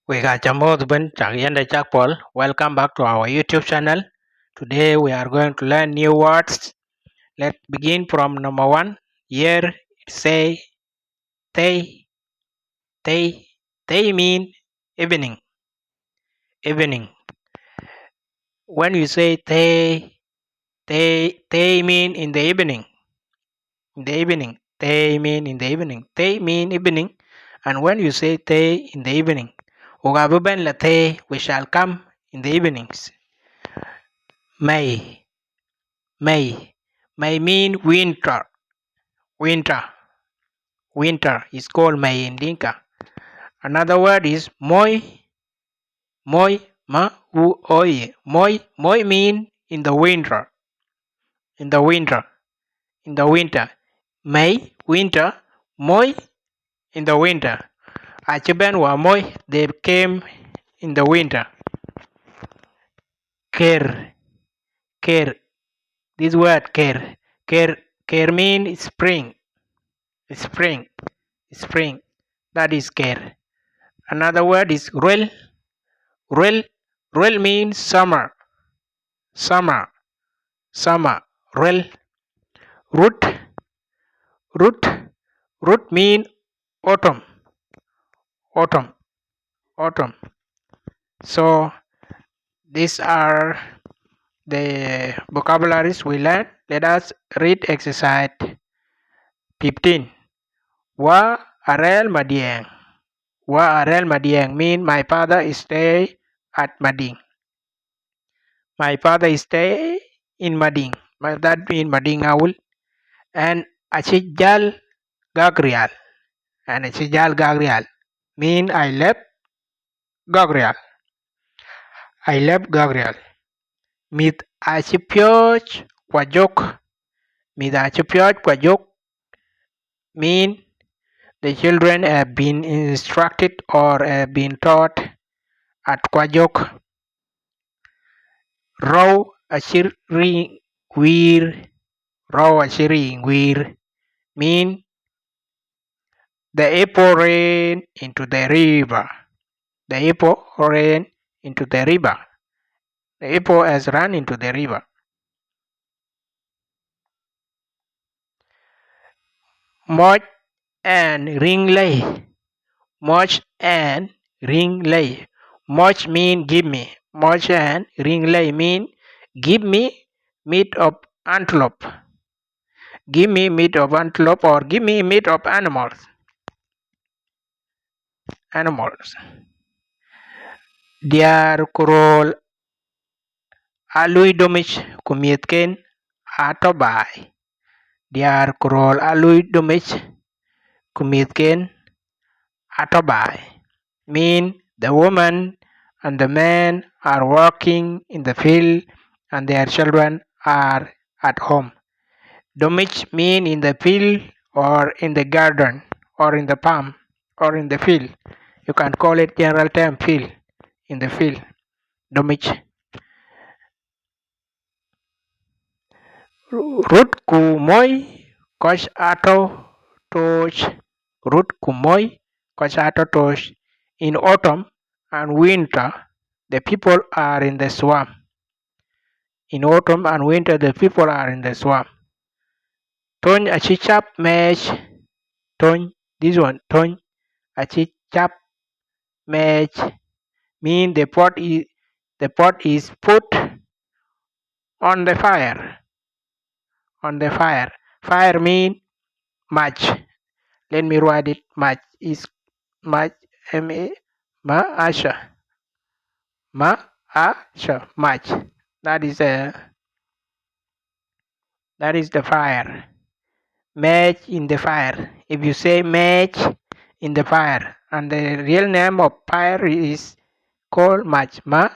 We got Ben Chak Paul. Welcome back to our YouTube channel. Today we are going to learn new words. Let's begin from number one. Here it say they they they mean evening. Evening. When you say they mean in the evening. In the evening. They mean in the evening. They mean evening. And when you say they in the evening, we shall come in the evenings. May May mean winter. Winter. Winter is called May in Dinka. Another word is moi. Moi ma u oi. Moi mean in the winter. In the winter. In the winter. May winter. Moi in the winter. Achiben wa moi, they came in the winter. Ker. Ker. This word ker. Ker means spring. Spring. Spring. That is ker. Another word is ruel. Ruel means summer. Summer. Summer. Ruel. Root. Root mean autumn. Autumn. Autumn. So these are the vocabularies we learned. Let us read exercise 15. Wa arel madieng. Wa arel madieng mean my father stay at Mading. My father stay in Mading. That mean Mading Awul. And Achijal Gagrial. And Achijal Gagrial mean I left Gagrial. I left Gagrial. Mit Achipioch Kwajok. Mit Achipioch Kwajok mean the children have been instructed or have been taught at Kwajok. Raw Ashiri Wir. Raw Ashiri Wir mean the apple ran into the river. The apple ran into the river. The apple has run into the river. Moch and Ringley. Moch and Ringley. Moch mean give me. Moch and Ringley mean give me meat of antelope. Give me meat of antelope or give me meat of animals. Animals. Diar kurol alui domich kumietken atobai. Diar kurol alui domich kumietken atobai. Mean the woman and the man are working in the field and their children are at home. Domich mean in the field or in the garden or in the farm or in the field. You can call it general term field. In the field. Domich. Rut kumoi koch ato tosh. Rut kumoi koch ato tosh. In autumn and winter, the people are in the swamp. In autumn and winter, the people are in the swamp. Thöŋ achichap match. Thöŋ, this one, Thöŋ achichap match mean the pot is put on the fire. On the fire. Fire mean match. Let me write it. Match is match. Ma-asha. Ma-asha. Match. That is the fire. Match in the fire. If you say match in the fire, and the real name of fire is called match. Ma-asha.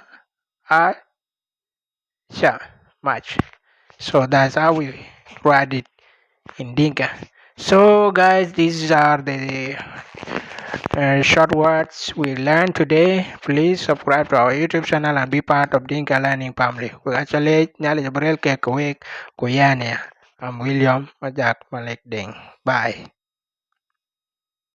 Match. So that's how we write it in Dinka. So guys, these are the short words we learned today. Please subscribe to our YouTube channel and be part of Dinka Learning Family. We actually I'm William Majak Malek Ding. Bye.